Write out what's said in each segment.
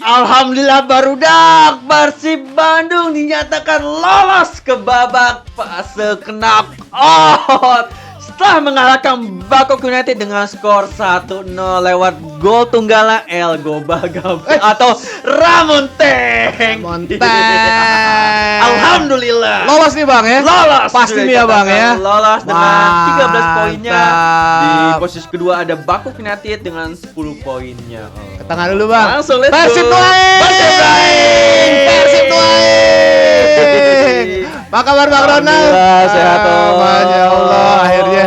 Alhamdulillah barudak, Persib Bandung dinyatakan lolos ke babak fase knockout setelah mengalahkan Bangkok United dengan skor 1-0 lewat gol tunggal El Gobagam atau Ramonteng. Alhamdulillah. Lolos nih Bang ya? Lolos. Pasti nih ya Bang ya? Lolos dengan 13 poinnya. Di posisi kedua ada Bangkok United dengan 10 poinnya. Ke tengah dulu Bang. Langsung let's go. Persib Tuaing. Apa kabar Bang Ronald? Sehat Om. Masya Allah, akhirnya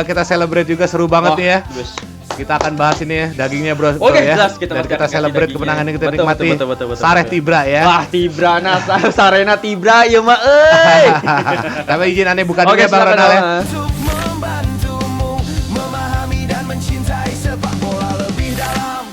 kita celebrate juga, seru banget nih ya. Kita akan bahas ini ya, dagingnya bro. Oke, ya. jelas Dan kita celebrate kemenangan ini, kita nikmati. Betul. Sareh Tibra ya. Wah, Tibra Sarena Tibra ya mak Tapi izin aneh bukan dulu Oke, ya Bang Ronald ya. Untuk membantumu memahami dan mencintai sepak bola lebih dalam.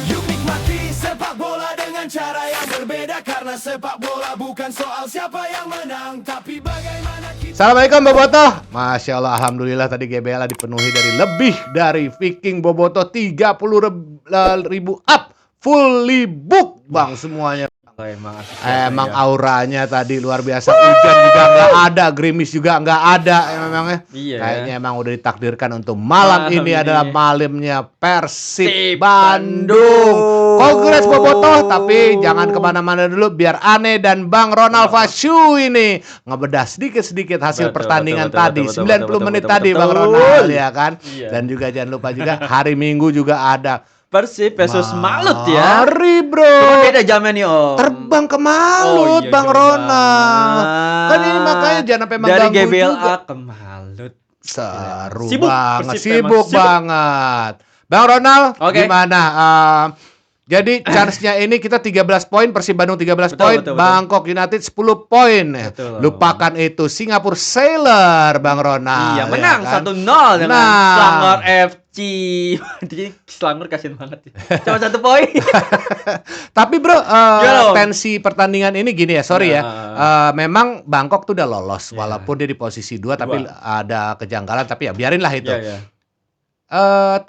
Yuk nikmati sepak bola dengan cara yang berbeda, karena sepak bola bukan soal siapa yang menang, tapi bagaimana kita. Assalamualaikum Bobotoh. Masya Allah, alhamdulillah tadi GBLA dipenuhi dari lebih dari Viking Bobotoh 30.000 up, fully book Bang semuanya. Emang auranya tadi luar biasa. Hujan juga nggak ada, gerimis juga nggak ada memangnya. Iya. Kayaknya emang udah ditakdirkan untuk malam ini adalah malamnya Persib Bandung. Bandung. Congrats Bobotoh, tapi jangan kemana-mana dulu biar Ane dan Bang Ronald Fasyu ini ngebedah sedikit-sedikit hasil pertandingan tadi. 90 menit tadi Bang Ronald ya kan. Iya. Dan juga jangan lupa juga hari Minggu juga ada Persib versus Malut ya. Mari bro. Cuma beda jamnya nih Om. Terbang ke Malut Oh, iya, Bang jauh Ronald. banget. Kan ini makanya jangan sampai Dari mengganggu GBLA juga. ke Malut. Seru Sibuk, banget, Persib sibuk memang sibuk. banget. Bang Ronald, Oke. gimana? Jadi chance-nya ini kita 13 poin, Persib Bandung 13 Betul, poin, betul. Bangkok United 10 poin. Betul. Lupakan itu Singapura Sailor Bang Ronald. Iya, menang ya kan? 1-0 dengan Nah. Selangor FC. Jadi Selangor kasihan banget. Cuma 1 poin. Tapi bro, Yo. tensi pertandingan ini gini ya, sorry ya. Nah. Memang Bangkok tuh udah lolos, Iya. walaupun dia di posisi 2, tapi ada kejanggalan. Tapi ya biarin lah itu. Iya.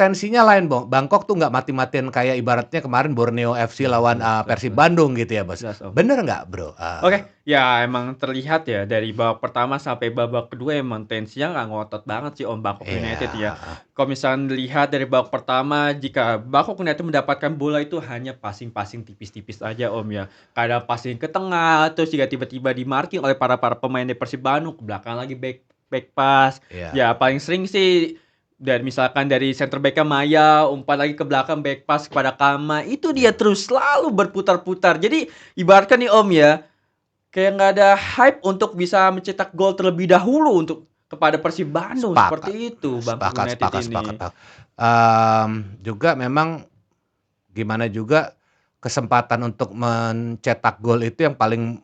Tensinya lain, Bangkok tuh nggak mati-matian kayak ibaratnya kemarin Borneo FC lawan Persib Bandung gitu ya, Bos. Jelas, Om. Bener nggak, bro? Oke, ya emang terlihat ya dari babak pertama sampai babak kedua emang tensinya nggak ngotot banget sih Om Bangkok Iya. United ya. Kalau misalnya dilihat dari babak pertama, jika Bangkok United mendapatkan bola itu hanya passing-passing tipis-tipis aja Om ya. Kadang passing ke tengah, terus jika tiba-tiba dimarking oleh para pemain dari Persib Bandung, ke belakang lagi back pass. Iya. Ya paling sering sih dan misalkan dari center back-nya Maya umpan lagi ke belakang back pass kepada Kama, itu dia terus selalu berputar-putar. Jadi ibaratkan nih Om ya, kayak nggak ada hype untuk bisa mencetak gol terlebih dahulu untuk kepada Persib Bandung. Sepakat. Seperti itu Bangkok United ini. Sepakat. Juga memang gimana juga kesempatan untuk mencetak gol itu yang paling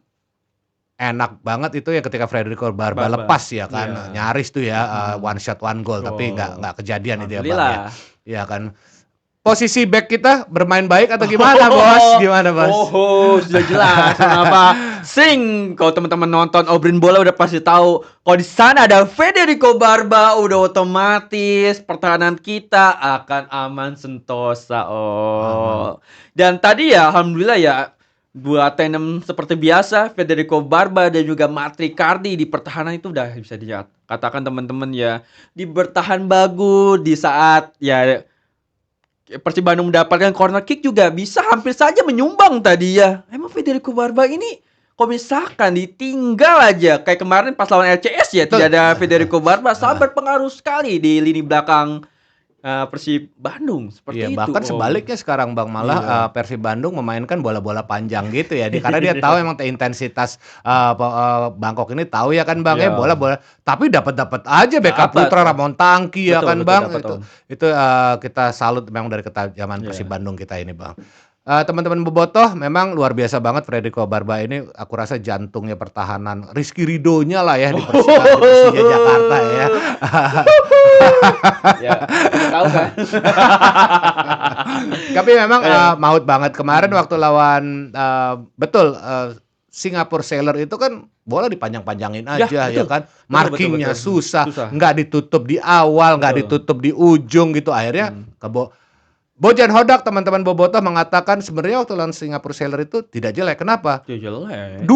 enak banget itu ya ketika Federico Barba lepas ya kan. Iya. Nyaris tuh ya one shot one goal, tapi nggak kejadian itu ya Bang ya. Alhamdulillah. Ya kan. Posisi back kita bermain baik atau gimana Bos? Gimana Bos? Oh, sudah jelas. Kenapa? Sing, kalau teman-teman nonton Obrin Bola udah pasti tahu. Kalau di sana ada Federico Barba, udah otomatis pertahanan kita akan aman sentosa. Dan tadi ya, alhamdulillah ya, buat tandem seperti biasa, Federico Barba dan juga Matri Cardi di pertahanan itu udah bisa dikatakan teman-teman ya, di bertahan bagus di saat ya Persib Bandung mendapatkan corner kick juga bisa hampir saja menyumbang tadi ya. Emang Federico Barba ini kalau misalkan ditinggal aja kayak kemarin pas lawan LCS ya, tidak ada Federico Barba, sangat berpengaruh sekali di lini belakang Persib Bandung seperti Iya, itu. bahkan sebaliknya sekarang Bang, malah Persib Bandung memainkan bola-bola panjang gitu ya. Karena dia tahu emang intensitas Bangkok ini tahu ya kan Bang ya, Iya. bola-bola. Tapi dapat aja Beka Dapat. Putra, Ramon Tangki ya Betul, kan betul, Bang. dapat, Itu Om. itu kita salut memang dari ketajaman Iya. Persib Bandung kita ini Bang. Teman-teman Bobotoh memang luar biasa banget Federico Barba ini, aku rasa jantungnya pertahanan, Rizky Ridhonya lah ya di Persija Jakarta ya. Ya, tahu kan? Tapi memang maut banget kemarin waktu lawan betul Singapura Sailor itu kan bola dipanjang-panjangin aja ya betul. kan. Betul, Markingnya betul. susah, Susah. nggak ditutup di awal, nggak Betul. ditutup di ujung gitu. Akhirnya Bojan Hodak teman-teman Bobotoh mengatakan sebenarnya waktu lawan Singapura Sailor itu tidak jelek. Kenapa? Ya jelek.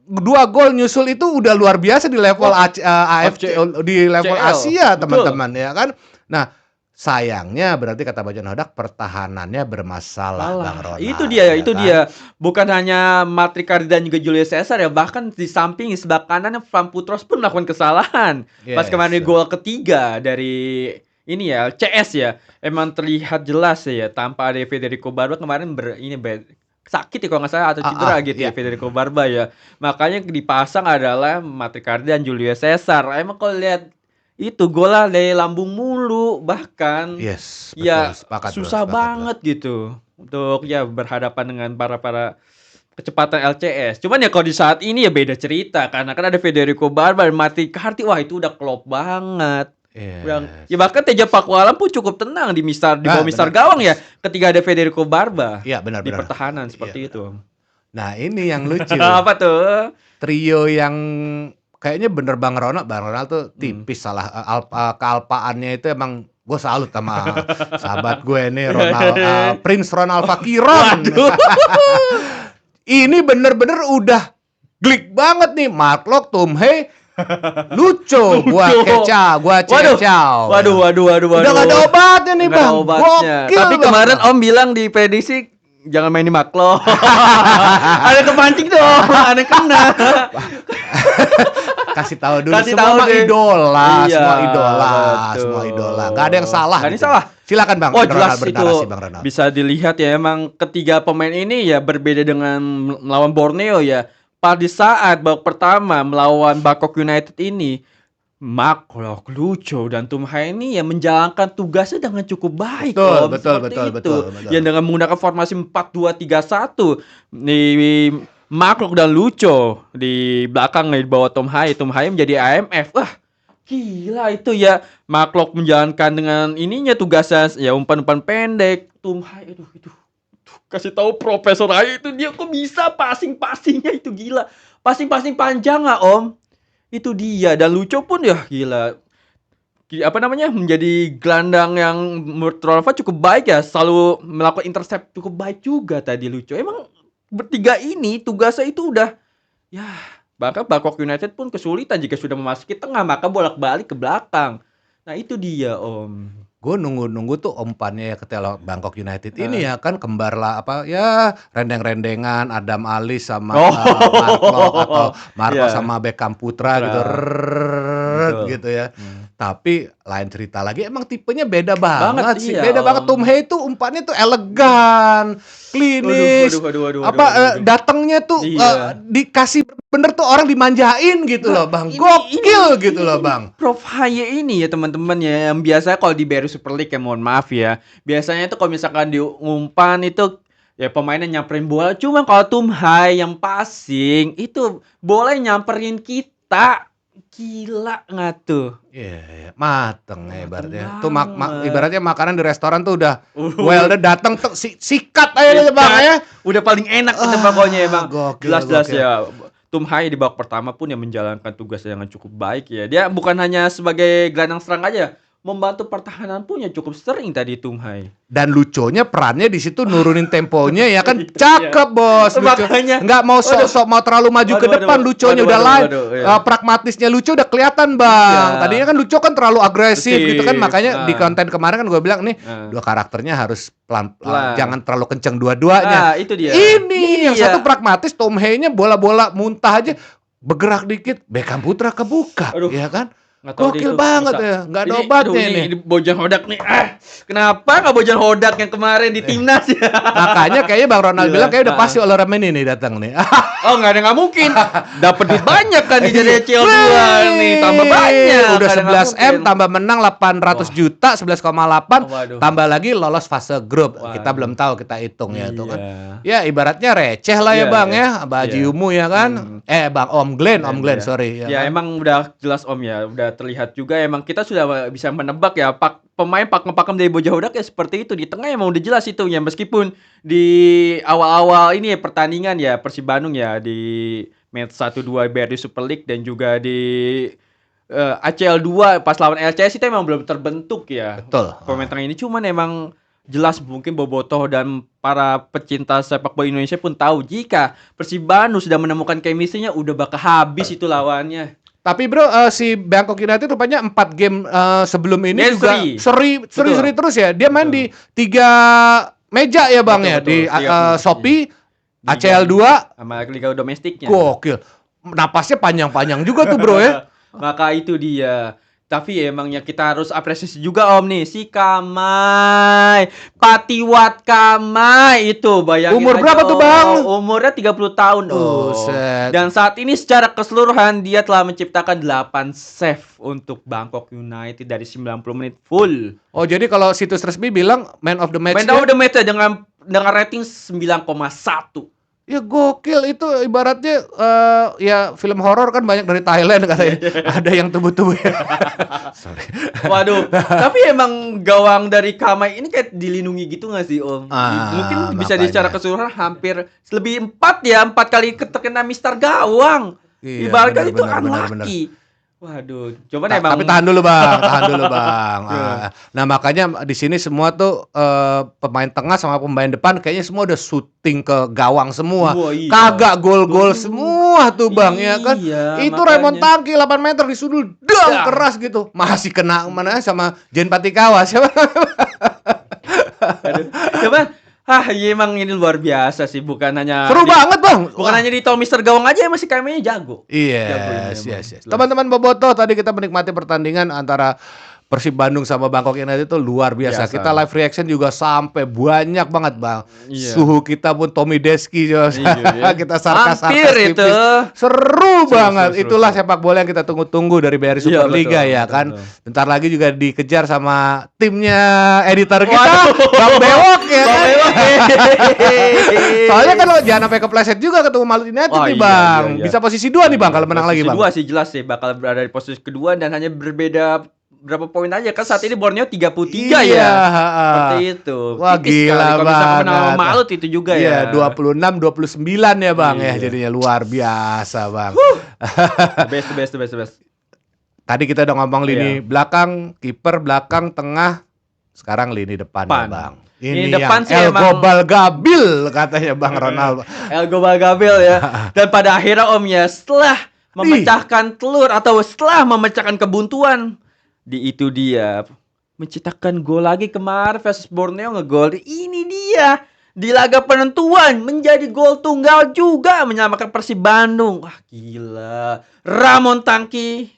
Dua gol nyusul itu udah luar biasa di level AFC, di level CL, Asia betul. teman-teman ya kan. Nah sayangnya berarti kata Bojan Hodak pertahanannya bermasalah Bang Ronald. Itu dia, ya itu kan? dia. Bukan hanya Matrikardi dan juga Julius Caesar ya, bahkan di samping sebelah kanan Van Putros pun melakukan kesalahan. Pas Yes. kemarin gol ketiga dari ini ya, CS ya. Emang terlihat jelas ya tanpa ada Federico Barba kemarin sakit ya kalau nggak salah atau cedera gitu ya iya. Federico Barba ya. Makanya dipasang adalah Matrikardi dan Julius Caesar. Emang kalau lihat itu golnya dari lambung mulu bahkan Yes, betul. ya Sepakat, bro, susah sepakat, bro. banget gitu untuk ya berhadapan dengan para kecepatan LCS. Cuman ya kalau di saat ini ya beda cerita karena kan ada Federico Barba dan Matrikardi, wah itu udah klop banget. Yes. Ya bahkan Teja Pakualam pun cukup tenang di bawah Mister benar. Gawang ya ketika ada Federico Barba Iya benar di benar. pertahanan seperti Iya, itu. Nah ini yang lucu. Apa tuh? Trio yang kayaknya bener Bang Ronald tuh tipis salah kealpaannya itu emang gue salut sama sahabat gue nih Prince Ronald Fakiron. Ini bener-bener udah glik banget nih Mark Locke, Tom Hei, Lucho, gua kecau. Waduh. Udah gak ada obatnya nih Nggak ada Bang. obatnya. Gokil, Tapi Bang. kemarin Om bilang di prediksi jangan main di Maklo. Ada kepancing dong, ada kena. Kasih tahu dulu Kasih semua tahu mah deh. idola, Iya, betul. semua idola. Gak ada yang salah. Nggak ada yang salah. Silakan Bang. Oh Ronald jelas itu bernarasi, Bang Ronald. bisa dilihat ya emang ketiga pemain ini ya berbeda dengan melawan Borneo ya. Pada saat babak pertama melawan Bangkok United ini, Mark Locke, Lucho dan Tom Hei ini ya menjalankan tugasnya dengan cukup baik. Betul, Seperti itu. betul. Yang dengan menggunakan formasi 4-2-3-1 di Mark Locke dan Lucho di belakang di bawah Tom Hei menjadi AMF. Wah, gila itu ya. Mark Locke menjalankan dengan ininya tugasnya ya umpan-umpan pendek. Tom Hei itu kasih tahu Profesor Ayu itu dia kok bisa passingnya itu gila. Passing panjang nggak Om? Itu dia dan Lucho pun ya gila. Apa namanya? Menjadi gelandang yang menurut Ronaldo cukup baik ya, selalu melakukan intercept cukup baik juga tadi Lucho. Emang bertiga ini tugasnya itu udah ya bahkan Bangkok United pun kesulitan jika sudah memasuki tengah maka bolak-balik ke belakang. Nah itu dia Om. Gue nunggu tuh umpannya ke Bangkok United ini ya kan kembar lah apa ya rendeng-rendengan Adam Ali sama Marco atau Marco Iya. sama Beckham Putra gitu Betul. gitu ya. Tapi lain cerita lagi emang tipenya beda banget sih. iya, Beda banget. Tom Hei tuh umpannya tuh elegan, klinis. Waduh. Datangnya tuh Iya. dikasih bener tuh orang dimanjain gitu loh Bang. Gokil gitu loh Bang. Prof Haye ini ya teman-teman ya yang biasa kalau di BRI Super League ya mohon maaf ya. Biasanya itu kalau misalkan di umpan itu ya pemainnya nyamperin bola. Cuma kalau Tom Hei yang passing itu bola nyamperin kita. Gila nggak tuh? Iya, mateng ya ibaratnya. Mateng Tuh banget. ibaratnya makanan di restoran tuh udah udah datang tuh sikat aja deh Bang ya. Udah paling enak itu pokoknya emang. Gokil, Jelas gokil. ya. Tom Hei di babak pertama pun yang menjalankan tugasnya dengan cukup baik ya. Dia bukan hanya sebagai gelandang serang aja, membantu pertahanan pun ya cukup sering tadi Tom Hei. Dan luconya perannya di situ nurunin temponya ya kan cakep bos. Lucu. Makanya. Nggak mau sok-sok mau terlalu maju ke depan luconya udah lain. Iya. Pragmatisnya Luco udah kelihatan Bang. Iya. Tadinya kan Luco kan terlalu agresif gitu kan makanya di Nah. konten kemarin kan gue bilang nih Nah. dua karakternya harus pelan, Pelan. jangan terlalu kenceng dua-duanya. Itu dia. Ini yang Iya. satu pragmatis, Tom Hei-nya bola-bola muntah aja bergerak dikit, Beckham Putra kebuka, Aduh. ya kan? Nggak tahu Gokil dia itu banget bisa. ya, nggak ada Ini- obatnya aduh, ini. Ini Bojan Hodak nih. Kenapa nggak Bojan Hodak yang kemarin di timnas ya? Makanya kayaknya Bang Ronald Gila. bilang kayak udah pasti Ola Rameni nih datang nih. Oh nggak mungkin. Dapat duit banyak kan di jadi CL2 nih, tambah Wih, banyak. Udah Nggak 11 M mungkin. tambah menang 800 juta, 11,8 Waduh. tambah lagi lolos fase grup. Waduh. Kita belum tahu kita hitung ya tuh kan. Iya. Ya ibaratnya receh lah ya Iya, Bang iya. ya, Baju Iya. Umu ya kan. Bang Om Glenn, Iya. sorry Ya kan? emang udah jelas Om ya, udah terlihat juga emang kita sudah bisa menebak ya pemain pakem-pakem dari Bojan Hodak ya seperti itu di tengah emang udah jelas itu ya meskipun di awal-awal ini ya pertandingan ya Persib Bandung ya di match 1-2 BRI Super League dan juga di ACL 2 pas lawan LCS itu emang belum terbentuk ya. Betul. Pemain tengah ini cuman emang jelas mungkin Bobotoh dan para pecinta sepak bola Indonesia pun tahu jika Persib Bandung sudah menemukan chemistry-nya udah bakal habis itu lawannya. Tapi bro, si Bangkok United rupanya 4 game sebelum ini Dan juga seri terus ya. Dia main di 3 meja ya bang ya, di Shopee, ACL 2 sama liga domestiknya. Gokil. Napasnya panjang-panjang juga tuh bro ya. Maka itu dia. Tapi emangnya kita harus apresiasi juga Om nih si Kamai, Patiwat Kamai itu bayangin Umur aja, berapa tuh, Bang? Umurnya 30 tahun Buset. Dan saat ini secara keseluruhan dia telah menciptakan 8 save untuk Bangkok United dari 90 menit full. Oh jadi kalau situs resmi bilang man of the match. Man of the match dengan rating 9,1. Ya gokil itu ibaratnya ya film horor kan banyak dari Thailand katanya. Ada yang tubuh-tubuh ya. Sorry. Waduh, tapi emang gawang dari Kamai ini kayak dilindungi gitu gak sih Om? Mungkin bisa secara keseluruhan hampir lebih 4 kali terkena Mister Gawang. Iya, Ibaratnya itu benar. unlucky. Waduh, coba emang. Tapi tahan dulu bang. Nah makanya di sini semua tuh pemain tengah sama pemain depan kayaknya semua udah syuting ke gawang semua. Wah, iya. Kagak gol-gol semua tuh bang ya kan. Itu makanya. Raymond Tangki 8 meter disundul keras gitu. Masih kena mana sama Jen Patikawa siapa? Aduh. Coba iya emang ini luar biasa sih, bukan hanya Seru banget bang. Bukan hanya di tahun Mister Gawang aja masih kayaknya jago. Yes. Teman-teman Bobotoh, tadi kita menikmati pertandingan antara Persib Bandung sama Bangkok United itu luar biasa. Kita live reaction juga sampai banyak banget bang. Iya. Suhu kita pun Tommy Deski juga. Iya. Kita sarkas Hampir tipis. itu. Seru banget. Itulah sepak bola yang kita tunggu-tunggu dari BRI Iya, Superliga betul, ya betul, kan. betul. Bentar lagi juga dikejar sama timnya editor kita, Waduh. Bang Bewok ya Bang kan. Bewok. Soalnya kan lo jangan sampai kepleset juga ketemu Malut United Oh, nih iya, bang. iya. Bisa posisi 2 nih bang kalau menang lagi bang. Posisi 2 sih jelas sih bakal berada di posisi kedua dan hanya berbeda berapa poin aja kan saat ini Borneo 33 Iya, ya. Seperti itu. Wah, Tipis gila sekali. Kalau bisa menang sama banget. Malut itu juga Iya, ya. 26-29 ya bang ya. Iya. Jadinya luar biasa bang. The best. Tadi kita udah ngomong lini Iya. belakang, kiper belakang, tengah. Sekarang lini depan ya Depan. bang. Ini Ini depan yang sih El emang- Gobal Gabil katanya bang Ronaldo. El Gobal Gabil ya. Dan pada akhirnya Om ya setelah memecahkan telur atau setelah memecahkan kebuntuan itu dia menciptakan gol lagi kemarin versus Borneo ngegol. Ini dia di laga penentuan menjadi gol tunggal juga menyamakan Persib Bandung. Wah gila. Ramon Tangki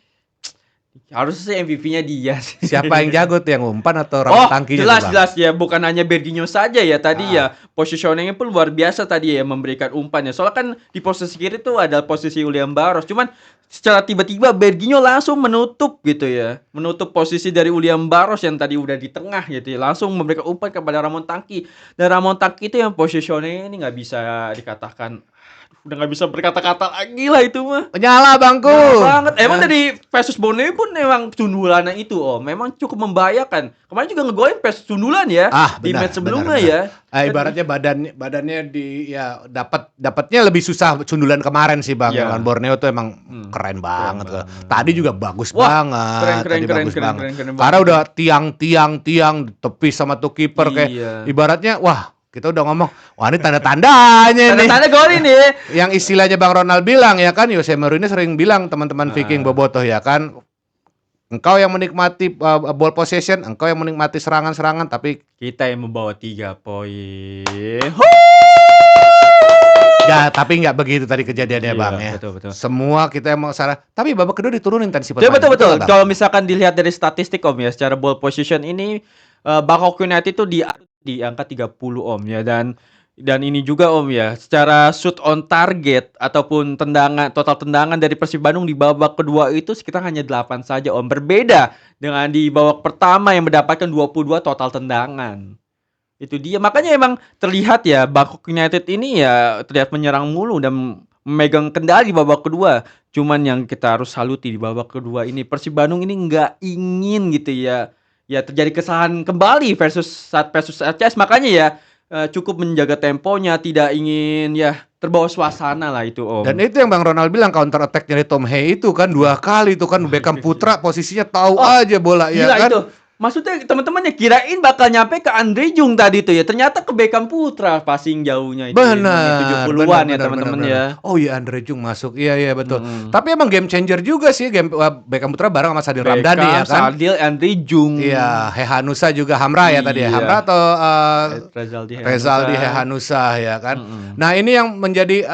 harusnya sih MVP-nya dia sih. Siapa yang jago tuh, yang umpan atau Ramon Tangkinya tuh, Bang? jelas ya, bukan hanya Berginho saja ya tadi ya. Positioning-nya pun luar biasa tadi ya memberikan umpannya. Soalnya kan di posisi kiri tuh ada posisi William Barros. Cuman secara tiba-tiba Berginho langsung menutup gitu ya. Menutup posisi dari William Barros yang tadi udah di tengah gitu ya. Langsung memberikan umpan kepada Ramon Tangki. Dan Ramon Tangki itu yang positioning ini nggak bisa dikatakan udah nggak bisa berkata-kata lagi lah itu mah. Penyala bangku. Nah, banget. Emang dari versus Borneo pun memang sundulannya itu memang cukup membahayakan. Kemarin juga ngegolin versus sundulan ya di benar, match sebelumnya benar. ya. Ibaratnya badannya di ya dapatnya lebih susah sundulan kemarin sih bang. Iya. Lawan Borneo tuh emang keren banget. banget. Tadi juga bagus Wah, banget. keren Bagus banget. Karena udah tiang tepis sama tuh kiper kayak Iya. ibaratnya wah kita udah ngomong wah ini tanda-tandanya nih. Tanda-tanda gol ini. Yang istilahnya Bang Ronald bilang ya kan, Jose Mourinho sering bilang teman-teman Viking Bobotoh ya kan, engkau yang menikmati ball possession, engkau yang menikmati serangan-serangan, tapi Kita yang membawa 3 poin. ya tapi nggak begitu tadi kejadiannya Iya, Bang ya. betul. Semua kita yang mau salah, tapi babak kedua diturunin intensitas. Ya, betul. Bang? Kalau misalkan dilihat dari statistik Om ya, secara ball position ini Bangkok United itu di angka 30 Om ya dan ini juga Om ya, secara shoot on target ataupun total tendangan dari Persib Bandung di babak kedua itu sekitar hanya 8 saja Om. Berbeda dengan di babak pertama yang mendapatkan 22 total tendangan. Itu dia. Makanya emang terlihat ya Bangkok United ini ya terlihat menyerang mulu dan memegang kendali di babak kedua. Cuman yang kita harus saluti di babak kedua ini Persib Bandung ini nggak ingin gitu ya. Ya terjadi kesalahan kembali versus RCS. Makanya ya cukup menjaga temponya, tidak ingin ya terbawa suasana lah itu Om. Dan itu yang Bang Ronald bilang counter attack dari Tom Hay itu kan 2 kali itu kan Beckham Putra posisinya tahu aja bola ya Gila kan. itu. Maksudnya teman-temannya kirain bakal nyampe ke Andre Jung tadi tuh ya. Ternyata ke Beckham Putra passing jauhnya itu. Benar, 70-an ya benar, teman-teman benar, ya. benar. Oh iya, Andre Jung masuk. Iya betul. Mm-mm. Tapi emang game changer juga sih Beckham Putra bareng sama Sadil Ramdhani ya Beckham, kan. Sadil, Andre Jung. Iya, Hehanusa juga Hamra ya tadi ya. Iya. Hamra atau Rezaldi Rezaldi Hehanusa. Hehanusa ya kan. Mm-mm. Nah, ini yang menjadi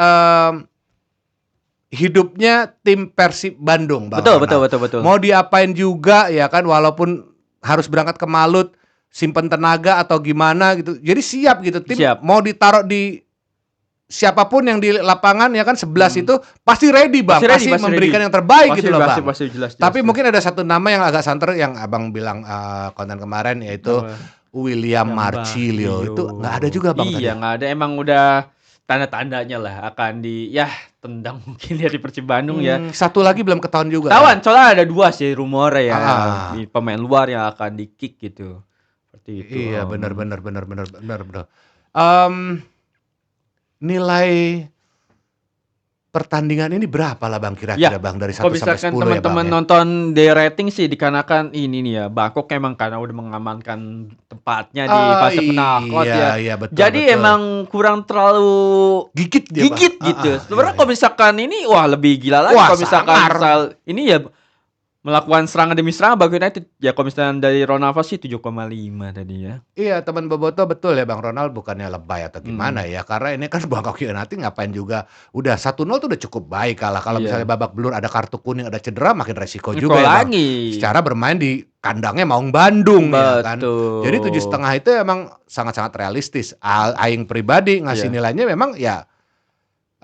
hidupnya tim Persib Bandung, Bang Betul, Ronald. betul. Mau diapain juga ya kan, walaupun harus berangkat ke Malut, simpen tenaga atau gimana gitu. Jadi siap gitu tim. Siap. Mau ditaruh di siapapun yang di lapangan ya kan 11 itu pasti ready, Bang. Pasti ready, memberikan ready. yang terbaik gitu loh, Bang. Pasti jelas. Tapi mungkin ada satu nama yang agak santer yang Abang bilang konten kemarin, yaitu William Marcilio. Itu nggak ada juga, Bang, tadi. Iya, nggak ada. Emang udah tanda-tandanya lah akan tendang mungkin dari Persib Bandung ya. Satu lagi belum ketahuan juga. Tawan, soalnya ada 2 sih rumornya ya. Ah. Di pemain luar yang akan di-kick gitu. Seperti itu. Iya, benar. Nilai pertandingan ini berapa lah, Bang, kira-kira, Ya, Bang, dari 1 Kalau sampai 10 misalkan ya, Bang? teman-teman Ya? nonton di rating sih dikarenakan ini nih ya, Bangkok emang karena udah mengamankan tempatnya di fase knockout ya. Iya, betul. Jadi betul. emang kurang terlalu gigit dia, Bang. gitu. Sebenarnya iya, kalau misalkan ini wah lebih gila lagi Wah, kalau misalkan sangar. misal ini ya melakukan serangan demi serangan Bang United. Ya kalau misalkan dari Ronaldo sih 7,5 tadi ya. Iya, teman Boboto betul ya, Bang Ronald, bukannya lebay atau gimana ya, karena ini kan Bangkok United ngapain juga, udah 1-0 tuh udah cukup baik kalah. Kalau Iya. misalnya babak belur ada kartu kuning, ada cedera, makin resiko Niko juga ya, Bang. lagi. Secara bermain di kandangnya Maung Bandung ya kan. Betul. Jadi 7,5 itu emang sangat-sangat realistis. Aing pribadi ngasih Iya. nilainya memang ya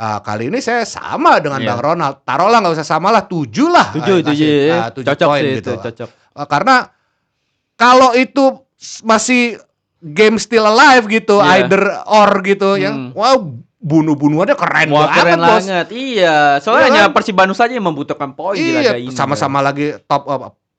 kali ini saya sama dengan Iya. Bang Ronald. Taruhlah nggak usah sama lah, 7 lah. 7 Kasih, 7 cocok poin sih gitu. itu, cocok. Karena kalau itu masih game still alive gitu, Iya. either or gitu yang wow, bunuh-bunuhannya keren Wah, banget, keren Bos. banget. Iya, soalnya Iya hanya kan? Persib Bandung saja yang membutuhkan poin di laga Iya, ini. sama-sama lagi top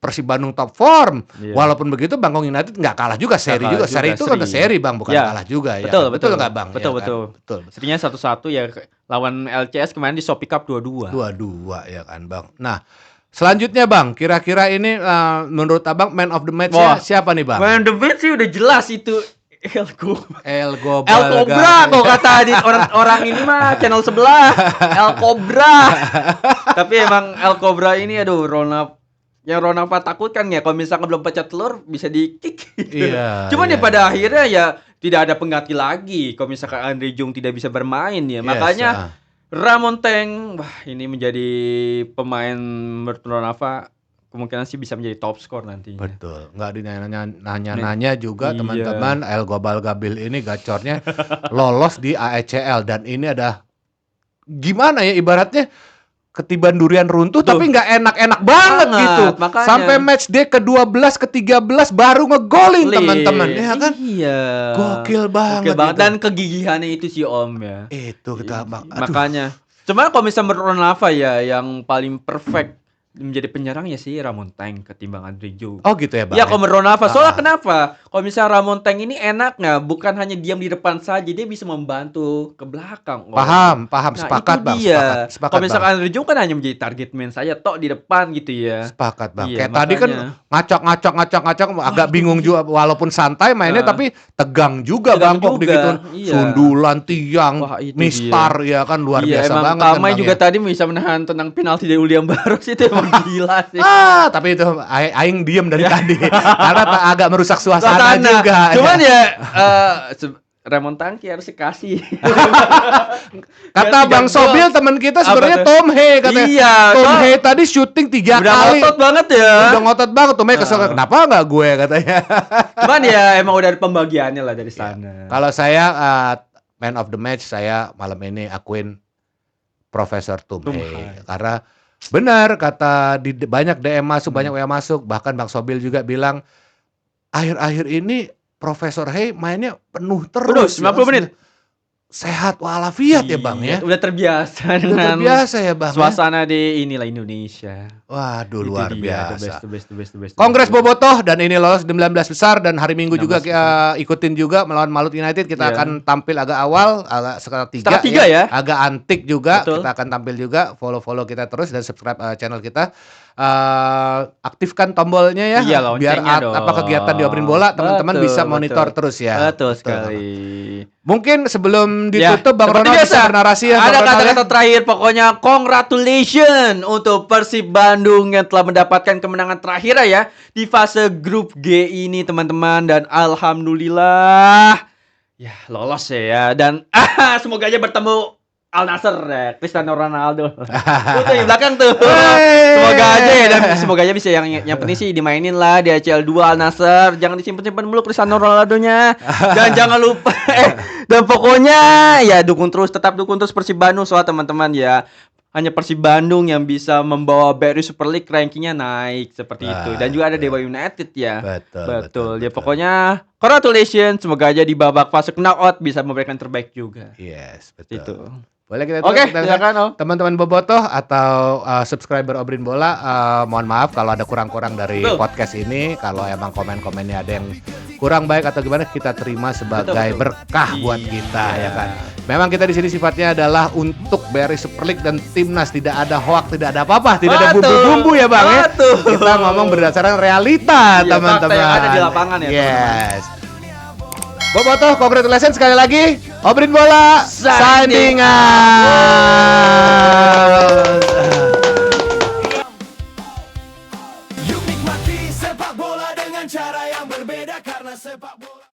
Persib Bandung top form. Iya. Walaupun begitu Bangkok United nggak kalah juga, seri kalah juga. Seri juga, itu kan seri. seri, Bang, bukan Ya, kalah juga ya. betul, kan? betul. Nggak, Bang? Betul, Ya kan? betul. Betul. Serinya 1-1 ya lawan LCS kemarin di Shopee Cup 2-2. 2-2 ya kan, Bang. Nah, selanjutnya, Bang, kira-kira ini menurut Abang man of the match Wah. siapa nih, Bang? Man the match sih udah jelas itu El Cobra. Cobra kok kata orang ini mah channel sebelah El Cobra. Tapi emang El Cobra ini aduh Ronald takutkan ya kalau misalkan belum pecah telur bisa di-kick. Iya, Cuman iya. ya pada akhirnya ya tidak ada pengganti lagi kalau misalkan Andre Jung tidak bisa bermain ya. Yes, Makanya Ramon Teng wah ini menjadi pemain menurut Ronaldo kemungkinan sih bisa menjadi top skor nantinya. betul. Nggak nanya-nanya juga Iya. teman-teman, El Gobal Gabil ini gacornya lolos di AECL dan ini ada gimana ya ibaratnya ketiban durian runtuh Tuh. tapi nggak enak-enak banget Banget, gitu. makanya. Sampai match day ke-12 ke-13 baru ngegolin Lih, teman-teman. Ya kan? Iya. Gokil banget. Gokil banget gitu. dan kegigihannya itu sih Om ya. Itu kita aduh. Makanya. Cuman kalau misalnya menurut Ronaldo ya yang paling perfect menjadi penyerang ya sih Ramon Teng ketimbang Andre Jung. Oh gitu ya, Bang. Ya kalau menurut Ronaldo, soalnya Ah. kenapa? Kalau misalnya Ramon Teng ini enaknya bukan hanya diam di depan saja, dia bisa membantu ke belakang. Om. Paham, Nah, sepakat, itu Bang. dia. Sepakat, Kalau Bang. misalkan Andre Jung kan hanya menjadi target man saja, tok di depan gitu ya. Sepakat, Bang. Iya, Kayak tadi kan ngacak agak bingung juga walaupun santai mainnya Nah. tapi tegang juga Tegang Bangkok juga, begitu. iya. Sundulan tiang, Wah, itu mistar ya kan luar Iya, biasa emang banget kan, Kamai Bang, juga ya. tadi bisa menahan tenang penalti dari William Barros itu emang gila sih. Tapi itu aing diem dari tadi karena agak merusak suasana juga. Cuman ya Ramon Tangki harus dikasih. Kata Biar Bang 3 Sobil gol. teman kita Apa sebenarnya tuh? Tom He katanya. Iya, Tom soal- He tadi syuting 3 Udah kali. ngotot banget ya. Udah ngotot banget Tom He kesel. Kenapa nggak gue katanya. Cuman ya emang udah ada pembagiannya lah dari sana. Kalau saya man of the match saya malam ini akuin Profesor Tum Tum He. He. Karena benar kata banyak DM masuk, Hmm. banyak WA masuk, bahkan Bang Sobil juga bilang akhir-akhir ini Profesor He mainnya penuh terus. Penuh, 90 menit. Sehat walafiat ya Bang ya. Udah terbiasa Udah dengan terbiasa ya Bang. Ya? suasana di inilah Indonesia. Waduh Itu luar dia, biasa. the best. Kongres Bobotoh dan ini lolos 19 besar dan hari Minggu juga 19 ikutin juga melawan Malut United. Kita Iya. akan tampil agak awal, agak setengah Setengah 3 3 ya. agak antik juga. Betul. Kita akan tampil juga. Follow kita terus dan subscribe channel kita. aktifkan tombolnya ya. Iya, Biar loncengnya dong. apa kegiatan di Obrin Bola teman-teman Betul, bisa monitor betul. terus ya. Betul Betul. sekali. Mungkin sebelum Ya, ditutup Bang seperti Ronald biasa, bisa bernarasi ya. Ada Bang Ronald, kata-kata terakhir, pokoknya congratulations untuk Persib Bandung yang telah mendapatkan kemenangan terakhir ya di fase grup G ini teman-teman, dan alhamdulillah ya lolos ya, dan semoga aja bertemu Al Nassr ya, Cristiano Ronaldo. Tuh yang belakang tuh. Semoga aja ya, dan semoga aja bisa yang penting sih dimainin lah di ACL 2 Al Nassr. Jangan disimpan-simpan mulu Cristiano Ronaldo-nya. Dan jangan lupa dan pokoknya ya tetap dukung terus Persib Bandung, soal teman-teman ya. Hanya Persib Bandung yang bisa membawa BRI Super League rankingnya naik seperti itu. Dan juga ada Dewa United ya. Betul. Ya pokoknya congratulations, semoga aja di babak fase knockout bisa memberikan terbaik juga. Yes, betul. Itu. Boleh kita Oke, tutup, silakan Om. teman-teman Bobotoh atau subscriber Obrin Bola, mohon maaf kalau ada kurang-kurang dari Betul. podcast ini. Kalau emang komen-komennya ada yang kurang baik atau gimana, kita terima sebagai Betul. berkah buat Iya. kita ya kan. Memang kita di sini sifatnya adalah untuk BRI Super League dan timnas, tidak ada hoak, tidak ada apa-apa, tidak ada Betul. bumbu-bumbu ya Bang ya. Betul. Kita ngomong berdasarkan realita, Iya, teman-teman. fakta yang ada di lapangan ya, Yes. Bobotoh, congratulations sekali lagi. Obrin Bola Signing signing out. Yuk nikmati sepak bola dengan cara yang berbeda karena sepak